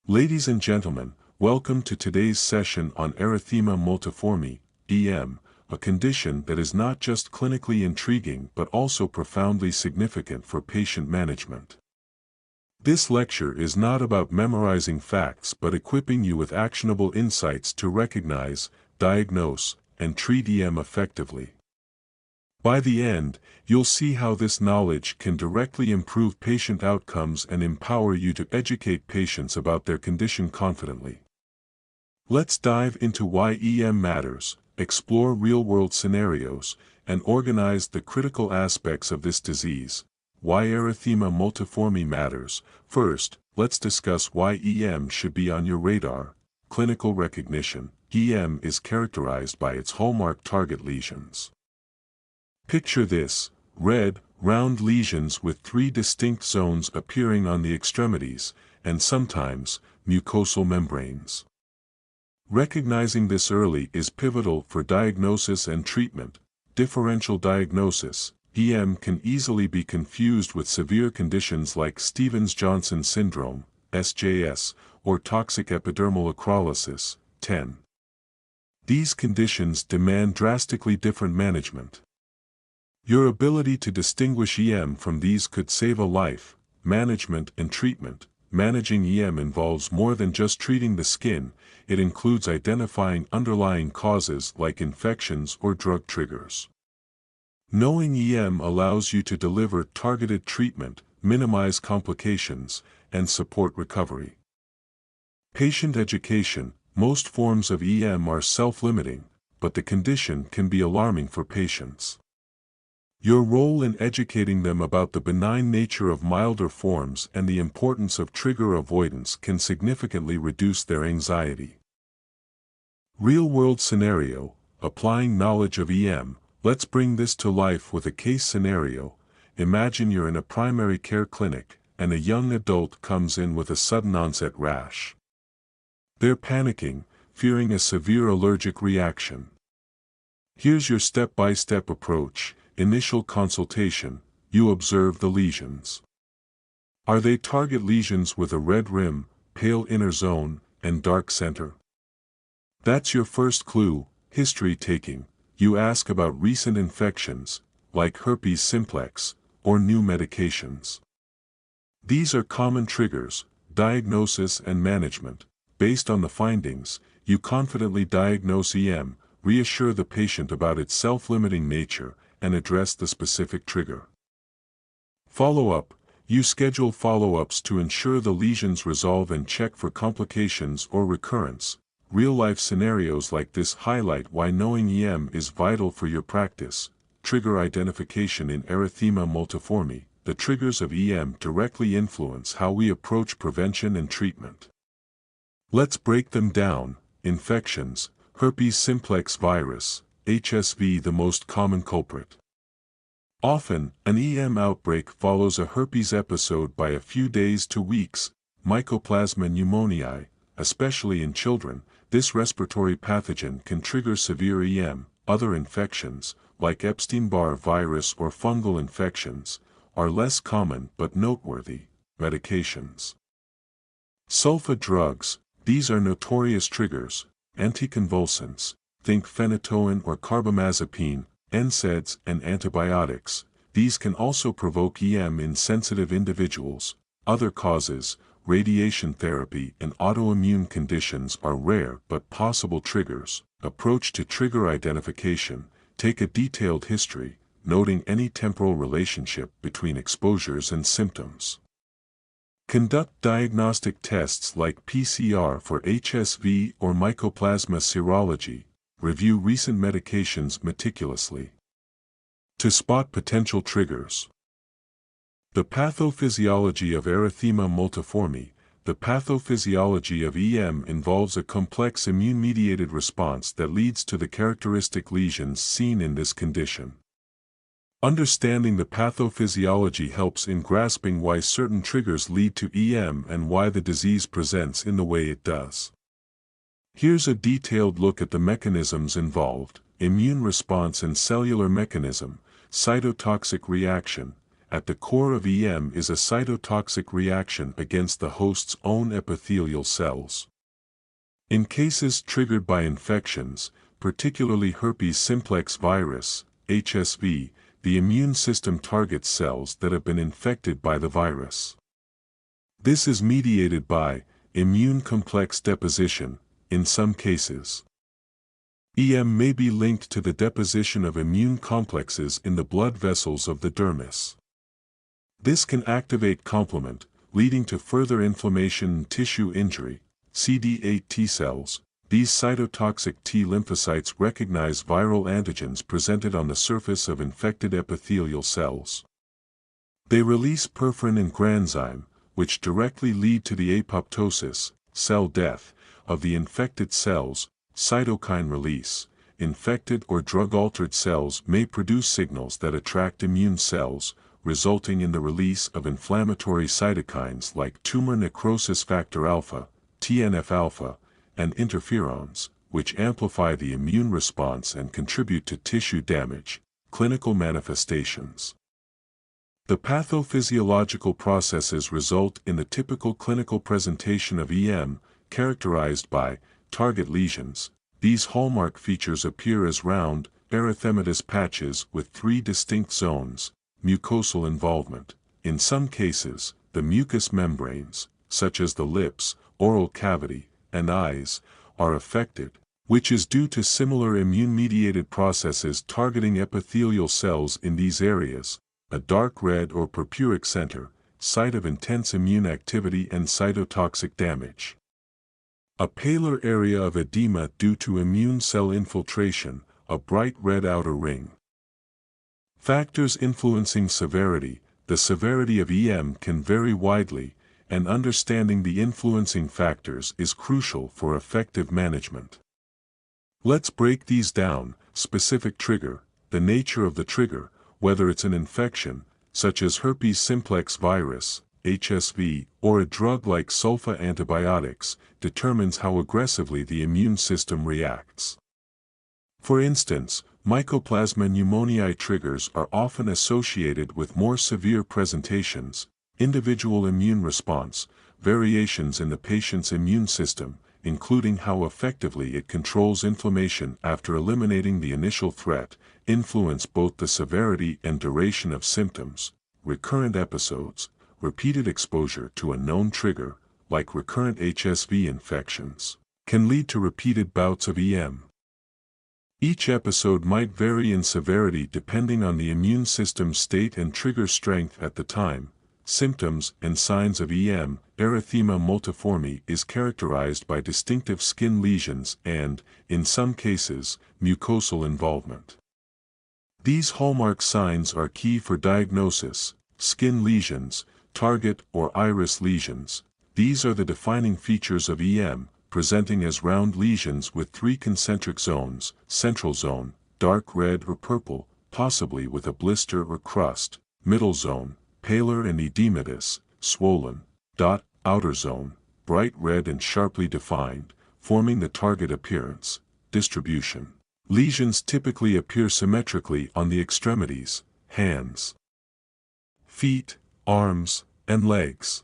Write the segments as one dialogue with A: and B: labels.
A: Ladies and gentlemen, welcome to today's session on Erythema Multiforme, EM, a condition that is not just clinically intriguing but also profoundly significant for patient management. This lecture is not about memorizing facts but equipping you with actionable insights to recognize, diagnose, and treat EM effectively. By the end, you'll see how this knowledge can directly improve patient outcomes and empower you to educate patients about their condition confidently. Let's dive into why EM matters, explore real-world scenarios, and organize the critical aspects of this disease. Why erythema multiforme matters. First, let's discuss why EM should be on your radar. Clinical recognition. EM is characterized by its hallmark target lesions. Picture this: red, round lesions with three distinct zones appearing on the extremities, and sometimes, mucosal membranes. Recognizing this early is pivotal for diagnosis and treatment. Differential diagnosis. EM can easily be confused with severe conditions like Stevens-Johnson syndrome, SJS, or toxic epidermal necrolysis, TEN. These conditions demand drastically different management. Your ability to distinguish EM from these could save a life. Management and treatment. Managing EM involves more than just treating the skin, it includes identifying underlying causes like infections or drug triggers. Knowing EM allows you to deliver targeted treatment, minimize complications, and support recovery. Patient education. Most forms of EM are self-limiting, but the condition can be alarming for patients. Your role in educating them about the benign nature of milder forms and the importance of trigger avoidance can significantly reduce their anxiety. Real-world scenario. Applying knowledge of EM. Let's bring this to life with a case scenario. Imagine you're in a primary care clinic, and a young adult comes in with a sudden onset rash. They're panicking, fearing a severe allergic reaction. Here's your step-by-step approach. Initial consultation. You observe the lesions. Are they target lesions with a red rim, pale inner zone, and dark center? That's your first clue. History taking. You ask about recent infections, like herpes simplex, or new medications. These are common triggers. Diagnosis and management. Based on the findings, you confidently diagnose EM, reassure the patient about its self-limiting nature, and address the specific trigger. Follow-up. You schedule follow-ups to ensure the lesions resolve and check for complications or recurrence. Real-life scenarios like this highlight why knowing EM is vital for your practice. Trigger identification in erythema multiforme. The triggers of EM directly influence how we approach prevention and treatment. Let's break them down. Infections. Herpes simplex virus, HSV, the most common culprit. Often, an EM outbreak follows a herpes episode by a few days to weeks. Mycoplasma pneumoniae, especially in children, this respiratory pathogen can trigger severe EM. Other infections, like Epstein-Barr virus or fungal infections, are less common but noteworthy. Medications. Sulfa drugs. These are notorious triggers. Anticonvulsants. Think phenytoin or carbamazepine, NSAIDs, and antibiotics. These can also provoke EM in sensitive individuals. Other causes, radiation therapy and autoimmune conditions are rare but possible triggers. Approach to trigger identification. Take a detailed history, noting any temporal relationship between exposures and symptoms. Conduct diagnostic tests like PCR for HSV or Mycoplasma serology. Review recent medications meticulously to spot potential triggers. The pathophysiology of erythema multiforme. The pathophysiology of EM involves a complex immune-mediated response that leads to the characteristic lesions seen in this condition. Understanding the pathophysiology helps in grasping why certain triggers lead to EM and why the disease presents in the way it does. Here's a detailed look at the mechanisms involved: immune response and cellular mechanism, cytotoxic reaction, at the core of EM is a cytotoxic reaction against the host's own epithelial cells. In cases triggered by infections, particularly herpes simplex virus, HSV, the immune system targets cells that have been infected by the virus. This is mediated by immune complex deposition, in some cases. EM may be linked to the deposition of immune complexes in the blood vessels of the dermis. This can activate complement, leading to further inflammation and tissue injury. CD8 T cells. These cytotoxic T lymphocytes recognize viral antigens presented on the surface of infected epithelial cells. They release perforin and granzyme, which directly lead to the apoptosis, cell death, of the infected cells. Cytokine release. Infected or drug-altered cells may produce signals that attract immune cells, resulting in the release of inflammatory cytokines like tumor necrosis factor alpha, TNF-alpha, and interferons, which amplify the immune response and contribute to tissue damage. Clinical manifestations. The pathophysiological processes result in the typical clinical presentation of EM, characterized by target lesions. These hallmark features appear as round, erythematous patches with three distinct zones. Mucosal involvement. In some cases, the mucous membranes, such as the lips, oral cavity, and eyes, are affected, which is due to similar immune-mediated processes targeting epithelial cells in these areas. A dark red or purpuric center, site of intense immune activity and cytotoxic damage. A paler area of edema due to immune cell infiltration, a bright red outer ring. Factors influencing severity. The severity of EM can vary widely, and understanding the influencing factors is crucial for effective management. Let's break these down. Specific trigger. The nature of the trigger, whether it's an infection, such as herpes simplex virus, HSV, or a drug like sulfa antibiotics, determines how aggressively the immune system reacts. For instance, Mycoplasma pneumoniae triggers are often associated with more severe presentations. Individual immune response, variations in the patient's immune system, including how effectively it controls inflammation after eliminating the initial threat, influence both the severity and duration of symptoms. Recurrent episodes, repeated exposure to a known trigger, like recurrent HSV infections, can lead to repeated bouts of EM. Each episode might vary in severity depending on the immune system's state and trigger strength at the time. Symptoms and signs of EM. Erythema multiforme is characterized by distinctive skin lesions and, in some cases, mucosal involvement. These hallmark signs are key for diagnosis. Skin lesions, target or iris lesions. These are the defining features of EM, presenting as round lesions with three concentric zones. Central zone, dark red or purple, possibly with a blister or crust. Middle zone, paler and edematous, swollen. Outer zone, bright red and sharply defined, forming the target appearance. Distribution. Lesions typically appear symmetrically on the extremities, hands, feet, arms, and legs.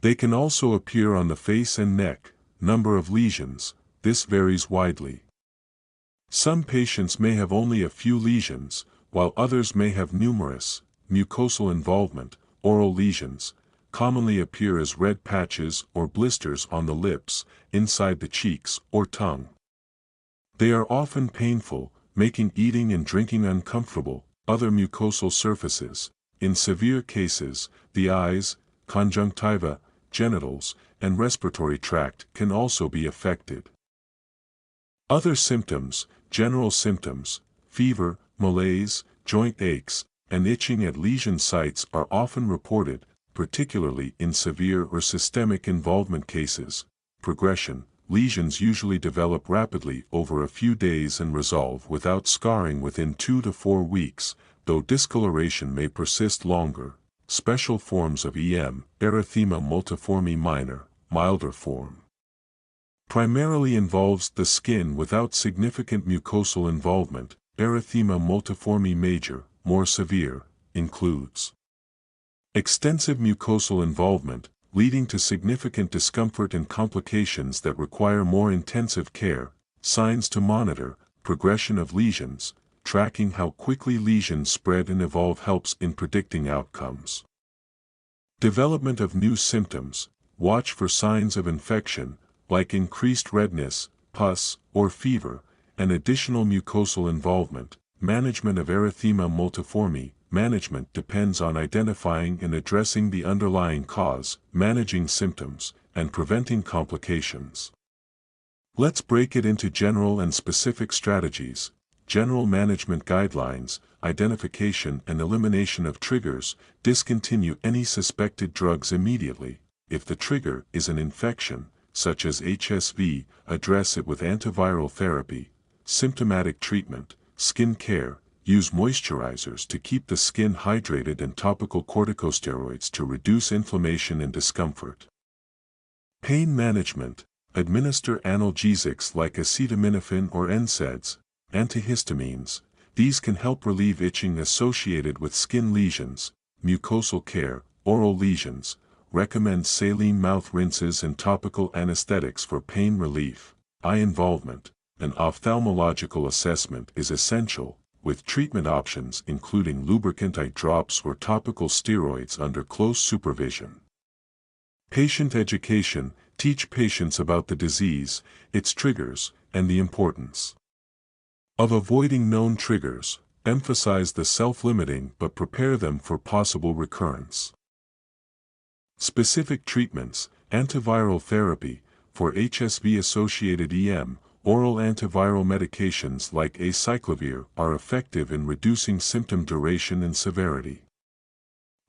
A: They can also appear on the face and neck. Number of lesions. This varies widely. Some patients may have only a few lesions, while others may have numerous. Mucosal involvement. Oral lesions commonly appear as red patches or blisters on the lips, inside the cheeks, or tongue. They are often painful, making eating and drinking uncomfortable. Other mucosal surfaces. In severe cases, the eyes, conjunctiva, genitals, and respiratory tract can also be affected. Other symptoms. General symptoms, fever, malaise, joint aches, and itching at lesion sites are often reported, particularly in severe or systemic involvement cases. Progression. Lesions usually develop rapidly over a few days and resolve without scarring within 2 to 4 weeks, though discoloration may persist longer. Special forms of EM. Erythema multiforme minor, milder form. Primarily involves the skin without significant mucosal involvement. Erythema multiforme major, more severe, includes Extensive mucosal involvement, leading to significant discomfort and complications that require more intensive care. Signs to monitor: progression of lesions. Tracking how quickly lesions spread and evolve helps in predicting outcomes. Development of new symptoms. Watch for signs of infection, like increased redness, pus, or fever, and additional mucosal involvement. Management of erythema multiforme. Management depends on identifying and addressing the underlying cause, managing symptoms, and preventing complications. Let's break it into general and specific strategies. General management guidelines: identification and elimination of triggers. Discontinue any suspected drugs immediately. If the trigger is an infection, such as HSV, address it with antiviral therapy. Symptomatic treatment: skin care. Use moisturizers to keep the skin hydrated and topical corticosteroids to reduce inflammation and discomfort. Pain management: administer analgesics like acetaminophen or NSAIDs, antihistamines. These can help relieve itching associated with skin lesions. Mucosal care: oral lesions. Recommend saline mouth rinses and topical anesthetics for pain relief. Eye involvement: an ophthalmological assessment is essential, with treatment options including lubricant eye drops or topical steroids under close supervision. Patient education: teach patients about the disease, its triggers, and the importance of avoiding known triggers. Emphasize the self-limiting but prepare them for possible recurrence. Specific treatments: antiviral therapy. For HSV-associated EM, oral antiviral medications like acyclovir are effective in reducing symptom duration and severity.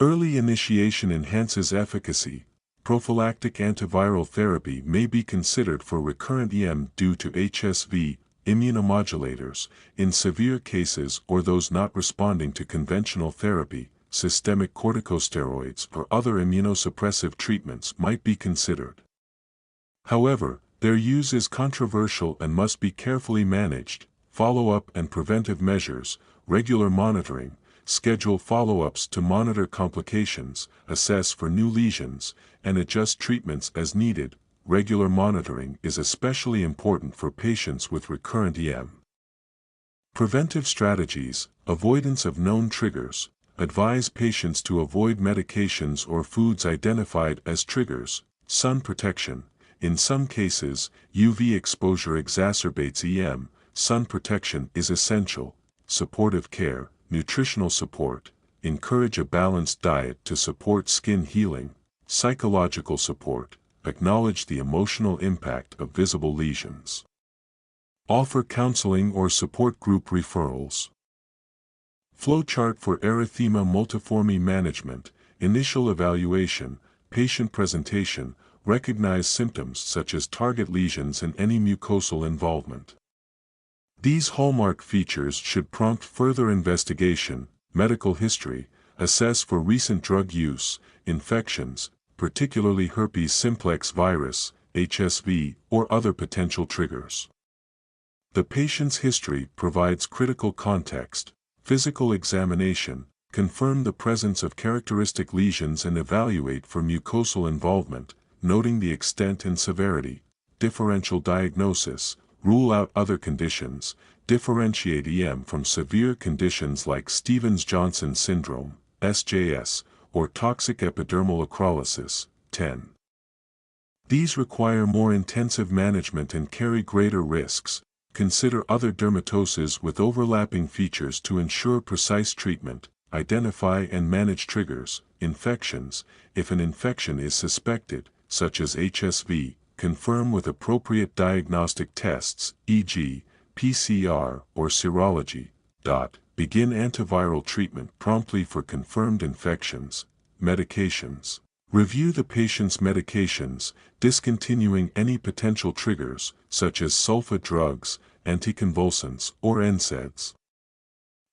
A: Early initiation enhances efficacy. Prophylactic antiviral therapy may be considered for recurrent EM due to HSV. Immunomodulators, in severe cases or those not responding to conventional therapy, systemic corticosteroids or other immunosuppressive treatments might be considered. However, their use is controversial and must be carefully managed. Follow-up and preventive measures: regular monitoring. Schedule follow-ups to monitor complications, assess for new lesions, and adjust treatments as needed. Regular monitoring is especially important for patients with recurrent EM. Preventive strategies: avoidance of known triggers. Advise patients to avoid medications or foods identified as triggers. Sun protection: in some cases, UV exposure exacerbates EM. Sun protection is essential. Supportive care: nutritional support. Encourage a balanced diet to support skin healing. Psychological support: acknowledge the emotional impact of visible lesions. Offer counseling or support group referrals. Flowchart for erythema multiforme management: initial evaluation, patient presentation, recognize symptoms such as target lesions and any mucosal involvement. These hallmark features should prompt further investigation. Medical history: assess for recent drug use, infections, particularly herpes simplex virus, HSV, or other potential triggers. The patient's history provides critical context. Physical examination: confirm the presence of characteristic lesions and evaluate for mucosal involvement, noting the extent and severity. Differential diagnosis: rule out other conditions, differentiate EM from severe conditions like Stevens-Johnson syndrome, SJS, or toxic epidermal necrolysis, 10. These require more intensive management and carry greater risks. Consider other dermatoses with overlapping features to ensure precise treatment. Identify and manage triggers. Infections: if an infection is suspected, such as HSV, confirm with appropriate diagnostic tests, e.g., PCR or serology. Begin antiviral treatment promptly for confirmed infections. Medications: review the patient's medications, discontinuing any potential triggers, such as sulfa drugs, anticonvulsants, or NSAIDs.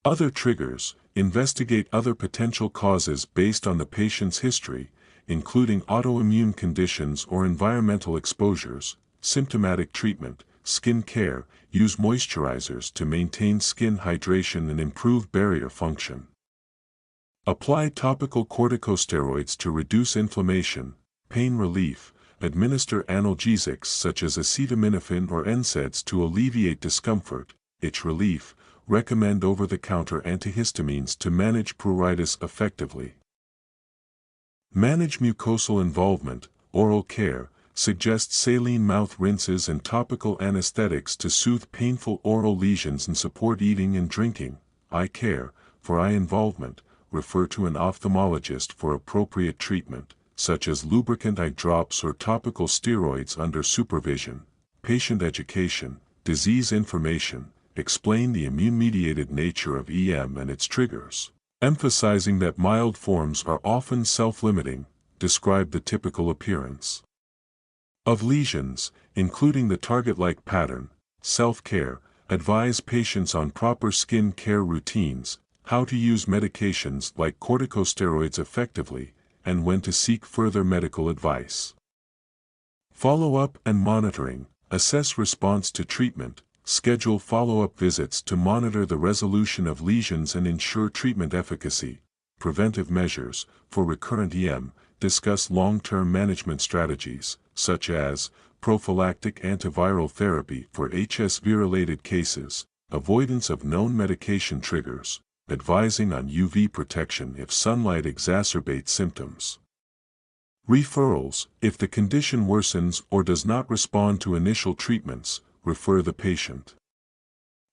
A: Other triggers: investigate other potential causes based on the patient's history, including autoimmune conditions or environmental exposures. Symptomatic treatment: skin care, use moisturizers to maintain skin hydration and improve barrier function. Apply topical corticosteroids to reduce inflammation, pain relief, administer analgesics such as acetaminophen or NSAIDs to alleviate discomfort, itch relief, recommend over-the-counter antihistamines to manage pruritus effectively. Manage mucosal involvement, oral care, suggest saline mouth rinses and topical anesthetics to soothe painful oral lesions and support eating and drinking. Eye care, for eye involvement, refer to an ophthalmologist for appropriate treatment, such as lubricant eye drops or topical steroids under supervision. Patient education, disease information, explain the immune-mediated nature of EM and its triggers, emphasizing that mild forms are often self-limiting. Describe the typical appearance of lesions, including the target-like pattern. Self-care, advise patients on proper skin care routines, how to use medications like corticosteroids effectively, and when to seek further medical advice. Follow-up and monitoring, assess response to treatment, schedule follow-up visits to monitor the resolution of lesions and ensure treatment efficacy. Preventive measures, for recurrent EM, discuss long-term management strategies, such as prophylactic antiviral therapy for HSV-related cases, avoidance of known medication triggers, advising on UV protection if sunlight exacerbates symptoms. Referrals, if the condition worsens or does not respond to initial treatments, refer the patient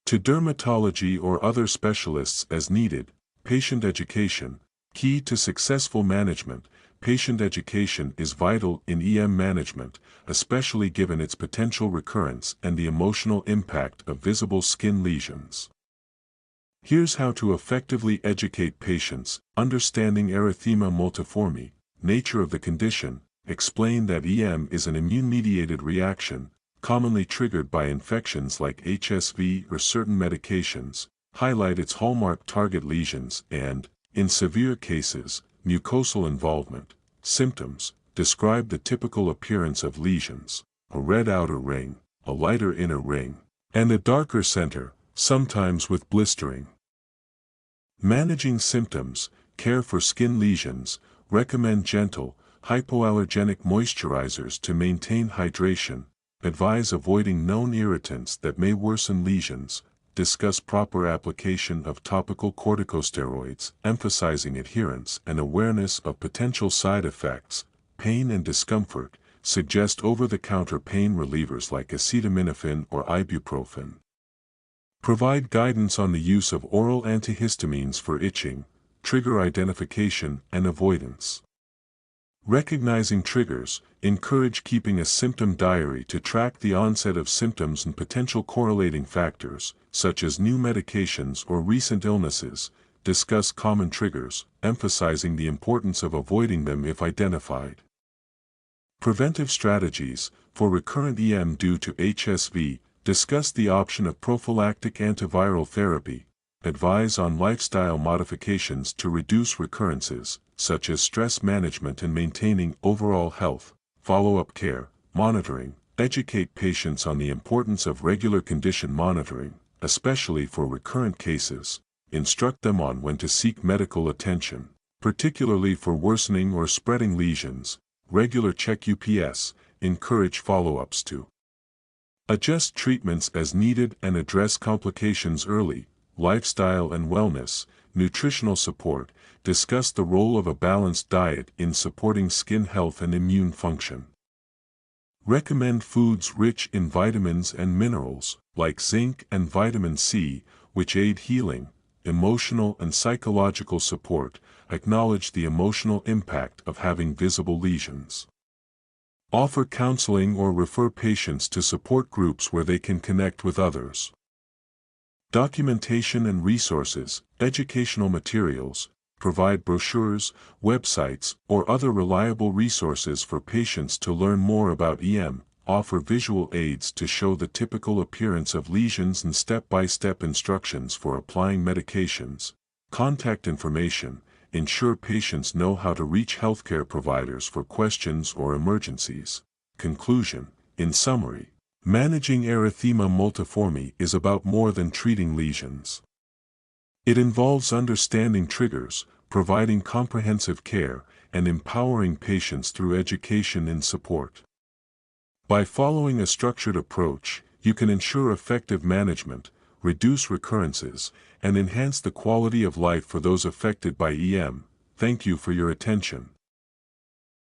A: to dermatology or other specialists as needed. Patient education, key to successful management. Patient education is vital in EM management, especially given its potential recurrence and the emotional impact of visible skin lesions. Here's how to effectively educate patients. Understanding erythema multiforme, nature of the condition. Explain that EM is an immune-mediated reaction, commonly triggered by infections like HSV or certain medications. Highlight its hallmark target lesions and, in severe cases, mucosal involvement. Symptoms, describe the typical appearance of lesions: a red outer ring, a lighter inner ring, and a darker center, sometimes with blistering. Managing symptoms, care for skin lesions, recommend gentle, hypoallergenic moisturizers to maintain hydration, advise avoiding known irritants that may worsen lesions, discuss proper application of topical corticosteroids, emphasizing adherence and awareness of potential side effects. Pain and discomfort, suggest over-the-counter pain relievers like acetaminophen or ibuprofen. Provide guidance on the use of oral antihistamines for itching, trigger identification and avoidance. Recognizing triggers, encourage keeping a symptom diary to track the onset of symptoms and potential correlating factors, such as new medications or recent illnesses. Discuss common triggers, emphasizing the importance of avoiding them if identified. Preventive strategies, for recurrent EM due to HSV, discuss the option of prophylactic antiviral therapy. Advise on lifestyle modifications to reduce recurrences, such as stress management and maintaining overall health. Follow-up care, monitoring, educate patients on the importance of regular condition monitoring, especially for recurrent cases. Instruct them on when to seek medical attention, particularly for worsening or spreading lesions. Regular check UPS, encourage follow-ups to adjust treatments as needed and address complications early. Lifestyle and wellness, nutritional support, discuss the role of a balanced diet in supporting skin health and immune function. Recommend foods rich in vitamins and minerals, like zinc and vitamin C, which aid healing. Emotional and psychological support, acknowledge the emotional impact of having visible lesions. Offer counseling or refer patients to support groups where they can connect with others. Documentation and resources, educational materials, provide brochures, websites, or other reliable resources for patients to learn more about EM. Offer visual aids to show the typical appearance of lesions and step-by-step instructions for applying medications. Contact information, ensure patients know how to reach healthcare providers for questions or emergencies. Conclusion, in summary, managing erythema multiforme is about more than treating lesions. It involves understanding triggers, providing comprehensive care, and empowering patients through education and support. By following a structured approach, you can ensure effective management, reduce recurrences, and enhance the quality of life for those affected by EM. Thank you for your attention.